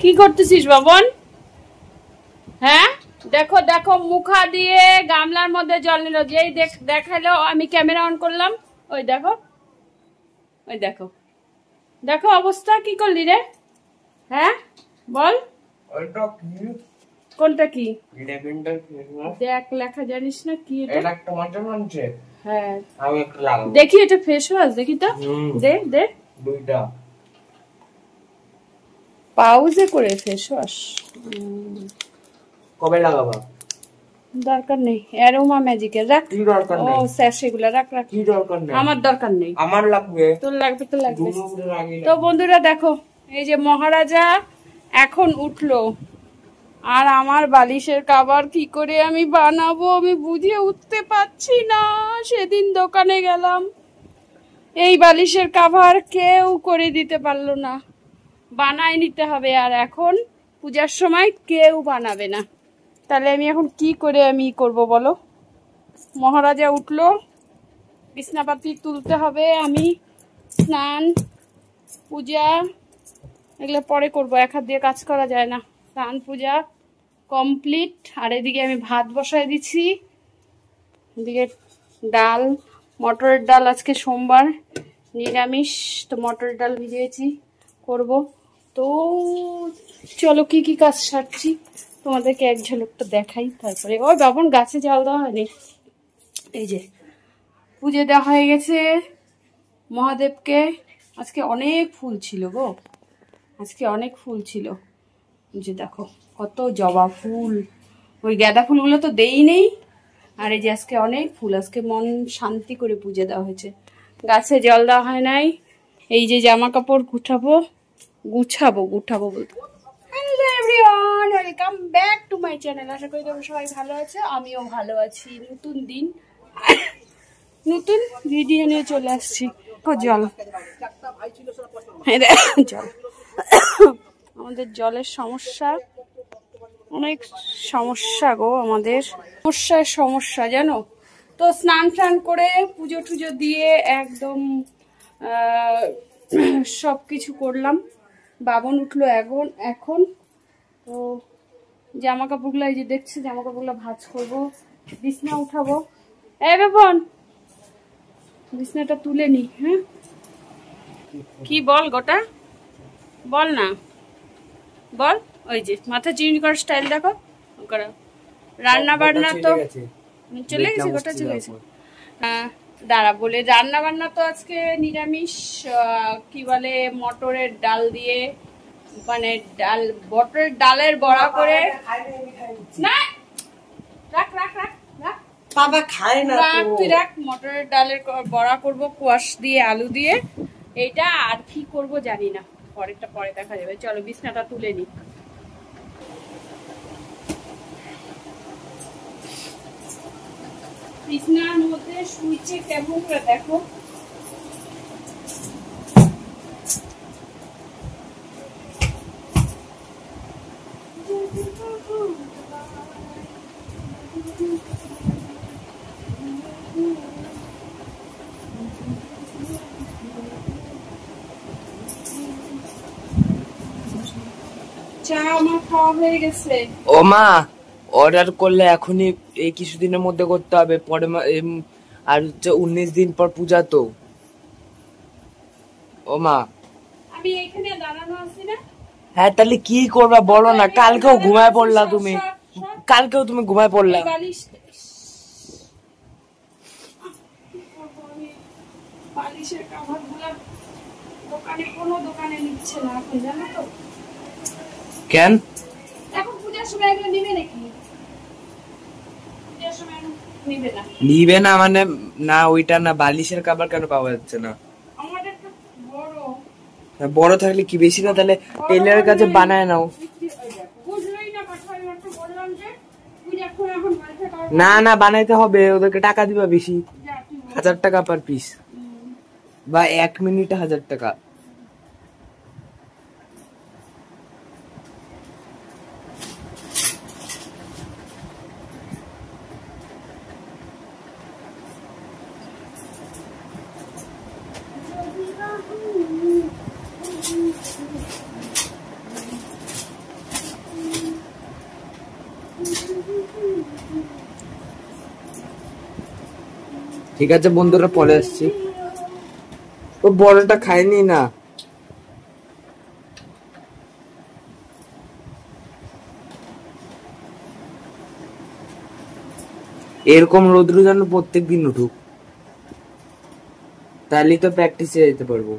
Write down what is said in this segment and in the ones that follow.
কি করতেছিস বাবন? হ্যাঁ দেখো দেখো, মুখা দিয়ে গামলার মধ্যে জল নিল, যেই দেখালো আমি ক্যামেরা অন করলাম, ওই দেখো, ওই দেখো, দেখো অবস্থা। কি করলি রে? হ্যাঁ বল, কোনটা কি? দেখ লেখা জানিস না কি এটা? হ্যাঁ দেখি, এটা ফেস ওয়াশ, দেখি তো, দে দে। পাউজে করে ফেস ওয়াশ কবে লাগাবা? দরকার নেই, অ্যারোমা ম্যাজিকের রাখ। কি দরকার নেই? ও স্যাশেগুলো রাখ রাখ। কি দরকার নেই? আমার দরকার নেই। আমার লাগবে। তোর লাগবে তো লাগবে। তো বন্ধুরা দেখো, এই যে মহারাজা এখন উঠলো, আর আমার বালিশের কভার কি করে আমি বানাবো আমি বুঝে উঠতে পারছি না। সেদিন দোকানে গেলাম, এই বালিশের কভার কেউ করে দিতে পারলো না, বানাই নিতে হবে। আর এখন পূজার সময় কেউ বানাবে না, তাহলে আমি এখন কি করে আমি করব বলো? মহারাজা উঠলো, বিছনাপাতি তুলতে হবে, আমি স্নান পূজা এগুলো পরে করব, এক হাত দিয়ে কাজ করা যায় না। স্নান পূজা কমপ্লিট, আর এদিকে আমি ভাত বসায় দিচ্ছি, এদিকে ডাল, মটরের ডাল, আজকে সোমবার নিরামিষ, তো মটরের ডাল ভিজিয়েছি করব। তো চলো কি কি কাজ সারছি তোমাদেরকে এক ঝলকটা দেখাই, তারপরে ওই বাবন গাছে জল দেওয়া হয়নি। এই যে পুজো দেওয়া হয়ে গেছে মহাদেবকে। আজকে অনেক ফুল ছিল গো, আজকে অনেক ফুল ছিল, যে দেখো কত জবা ফুল, ওই গাঁদা ফুলগুলো তো দেই নেই। আর এই যে আজকে অনেক ফুল, আজকে মন শান্তি করে পুজো দেওয়া হয়েছে। গাছে জল দেওয়া হয় নাই। এই যে জামা কাপড় গুছাবো বলতে। Hello everyone, welcome back to my channel. আশা করি তোমরা সবাই ভালো আছো, আমিও ভালো আছি। নতুন দিন নতুন ভিডিও নিয়ে চলে আসছি। জল জল আমাদের জলের সমস্যা, অনেক সমস্যা গো আমাদের, সমস্যা জানো তো। স্নান টান করে পুজো টুজো দিয়ে একদম সবকিছু করলাম। বাবন উঠলো এখন তো জামা কাপড়গুলো, এই যে দেখছি জামা কাপড়গুলো ভাঁজ করবো, বিছনা উঠাবো। এই বাবন বিছনাটা তুলে নি। হ্যাঁ কি বল গোটা, বল না বল। ওই যে মাথা চিনি করার স্টাইল দেখো, রান্না বান্না তো চলে গেছে, গোটা চলে গেছে। দাঁড়া বলে, রান্না বান্না তো আজকে নিরামিষ, কি বলে মটরের ডাল দিয়ে, মানে মটরের ডালের বড়া করে। না রাখ রাখ রাখ রাখ, বাবা খায় না তো। তুই রাখ, মটরের ডালের বড়া করব কোয়াশ দিয়ে, আলু দিয়ে। এইটা আর কি করব জানি না, পরেরটা পরে দেখা যাবে। চলো বিছনাটা তুলে নি। বিছনার মধ্যে শুইছে কেমন করে দেখো। চা আমার খাওয়া হয়ে গেছে। ও মা, অর্ডার করলে এখনই এই কিছুদিনের মধ্যে করতে হবে, পরে আর হচ্ছে 19 দিন পর পূজা তো। ও মা আমি এখানে দাঁড়ানো আছি না। হ্যাঁ তাহলে কি করবা বলো না? কালকেও ঘুমায় পড়লা তুমি, কালকেও তুমি ঘুমায় পড়লা। বালিশের কভারগুলো দোকানে, কোনো দোকানে নিচ্ছে না এখন, জানো তো কেন? এখন পূজার সময় এগুলো নিবে নাকি? পূজার সময় নিবে না। নিবে না মানে না, ওইটা না, বালিশের কভার কেন পাওয়া যাচ্ছে না? আমাদের তো বড়, বড় থাকলে কি বেশি না, তাহলে টেলারের কাছে বানায় নাও। বুঝলেই না কথা, আমি বললাম যে পূজার সময় এখন বালিশের কভার না না, বানাইতে হবে, ওদেরকে টাকা দিবা বেশি, 1000 টাকা পার পিস, বা 1 মিনিটে 1000 টাকা। ঠিক আছে বন্ধুরা, পরে আসছি। ও বড়টা খায়নি না। এরকম রোদ্র যেন প্রত্যেকদিন উঠুক, তাহলেই তো প্র্যাকটিসে যেতে পারবো।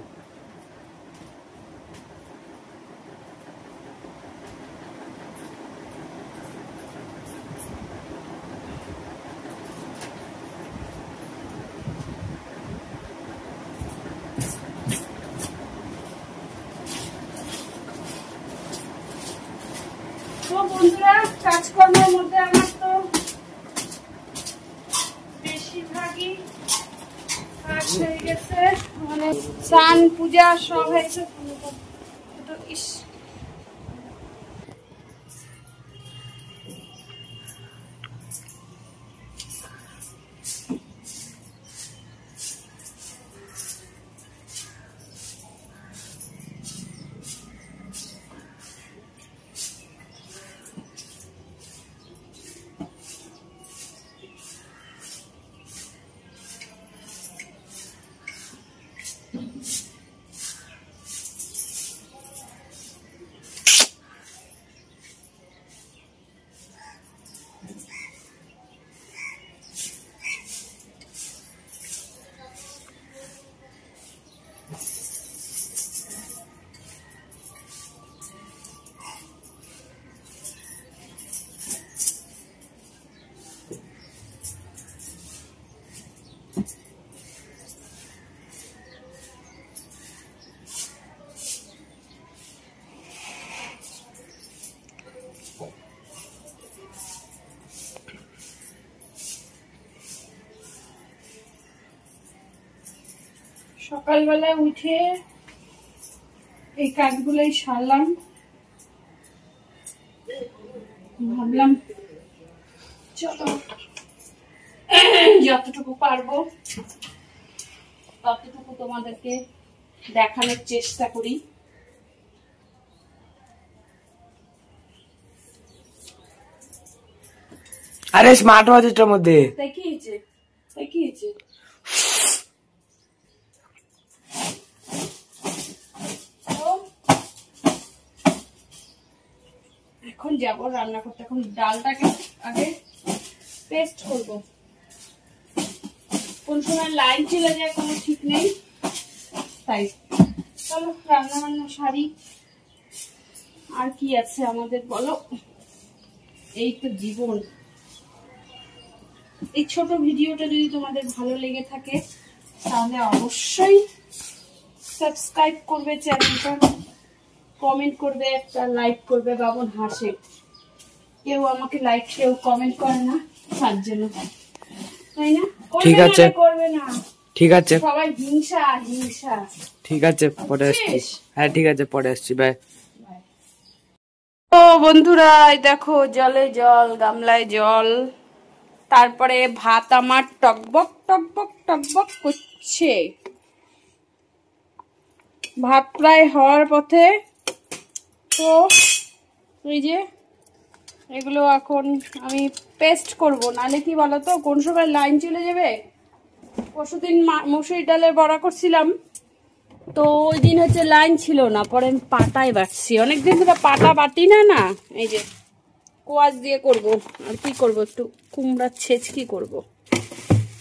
তো বন্ধুরা, কাজকর্মের মধ্যে আমার তো বেশিরভাগই কাজ হয়ে গেছে, মানে স্নান পূজা সব হয়েছে। সকালবেলা উঠে এই কাজগুলোই সারলাম। ভাবলাম চলো যতটুকু পারবো ততটুকু তোমাদেরকে দেখানোর চেষ্টা করি। আরে স্মার্ট ওয়াচের মধ্যে তাই কি হয়েছে? তাই কি হয়েছে? এখন যাবো রান্না করতে। এখন ডালটাকে আগে পেস্ট করব। কোন সময় লাইন চলে যায় কোনো ঠিক নেই, তাই চলো রান্না বান্না সারি। আর কি আছে আমাদের বলো, এই তো জীবন। এই ছোট ভিডিওটা যদি তোমাদের ভালো লেগে থাকে তাহলে অবশ্যই সাবস্ক্রাইব করবে চ্যানেলটা, কমেন্ট করবে, একটা লাইক করবে। বাবন হাসে, কেউ আমাকে লাইক কেউ কমেন্ট করে না, তার জন্য, তাই না? ঠিক আছে, করবে না, ঠিক আছে, সবাই হিংসা হিংসা। ঠিক আছে, পরে আসছি। হ্যাঁ ঠিক আছে, পরে আসছি, বাই। ও বন্ধুরা, দেখো জলে জল, গামলায় জল, তারপরে ভাত আমার টকবক টকবক টকবক করছে। ভাত প্রায় হওয়ার পথে। তো এই যে এগুলো এখন আমি পেস্ট করব, নালে কি বলতো কোন সময় লাইন চলে যাবে। পরশুদিন মসুরি ডালের বড়া করছিলাম, তো ওই দিন হচ্ছে লাইন ছিল না, পরে আমি পাটায় বাটছি। অনেকদিন ধরে পাটা বাটি না, না এই যে কোয়াশ দিয়ে করব। আর কি করব, একটু কুমড়ার ছেঁচকি করব।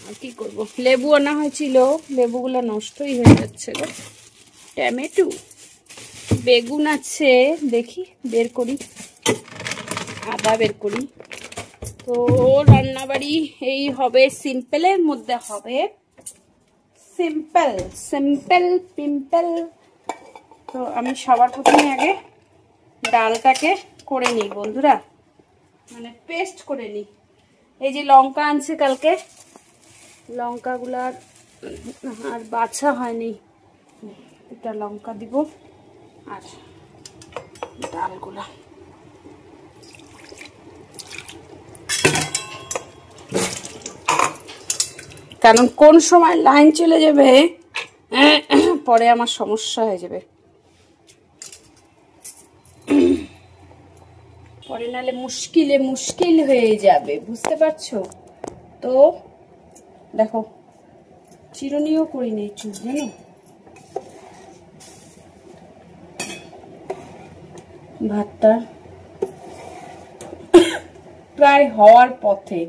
আর কি করব, লেবু আনা হয়েছিল, লেবুগুলো নষ্টই হয়ে যাচ্ছে গো। টমেটো, বেগুন আছে, দেখি বের করি, আদা বের করি। তো রান্নাবাড়ি এই হবে, সিম্পলের মধ্যে হবে, সিম্পল সিম্পল পিম্পল। তো আমি সবার প্রথমে আগে ডালটাকে করে নিই বন্ধুরা, মানে পেস্ট করে নিই। এই যে লঙ্কা আনছে কালকে, লঙ্কাগুলার আর বাছা হয়নি, এটা লঙ্কা দিব। আর ডালগুলা কারণ কোন সময় লাইন চলে যাবে পরে আমার সমস্যা হয়ে যাবে। পরে নালে মুশকিল হয়ে যাবে, বুঝতে পারছো তো। দেখো চিরুনিও করি নেই চুল, জানো। ভাতটা প্রায় হওয়ার পথে।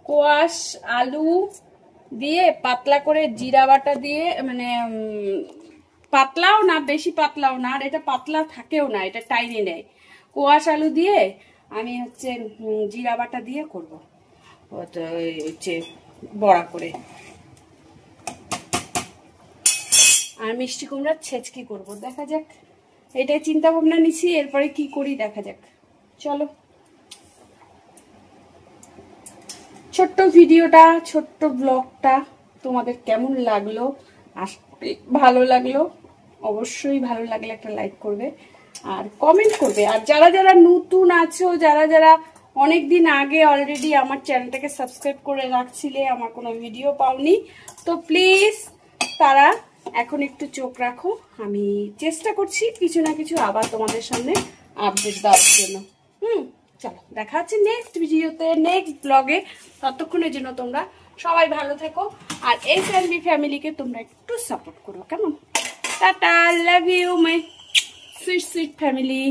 কোয়াশ আলু দিয়ে পাতলা করে জিরা বাটা দিয়ে, মানে পাতলাও না বেশি পাতলাও না, আর এটা পাতলা থাকেও না, এটা টাইনে নেয়। কোয়াশ আলু দিয়ে আমি হচ্ছে জিরা বাটা দিয়ে করবো হচ্ছে বড়া করে। আর মিষ্টি কুমড়ার ছেচকি করবো, দেখা যাক। এটাই চিন্তা ভাবনা নিছি, এরপরে কি করি দেখা যাক। চলো, ছোট্ট ভিডিওটা, ছোট্ট ব্লগটা তোমাদের কেমন লাগলো? ভালো লাগলো, অবশ্যই ভালো লাগলে একটা লাইক করবে আর কমেন্ট করবে। আর যারা যারা নতুন আছো, যারা যারা অনেকদিন আগে অলরেডি আমার চ্যানেলটাকে সাবস্ক্রাইব করে রাখছিলে, আমার কোনো ভিডিও পাওনি, তো প্লিজ তারা এখন একটু চোখ রাখো। আমি চেষ্টা করছি কিছু না কিছু আবার তোমাদের সামনে আপডেট দেওয়ার জন্য। চলো, দেখা হচ্ছে নেক্সট ভিডিওতে, নেক্সট ব্লগে। ততক্ষণের জন্য তোমরা সবাই ভালো থেকো, আর এসএনবি ফ্যামিলিকে তোমরা একটু সাপোর্ট করো, কেমন? Tata, love you my sweet sweet family.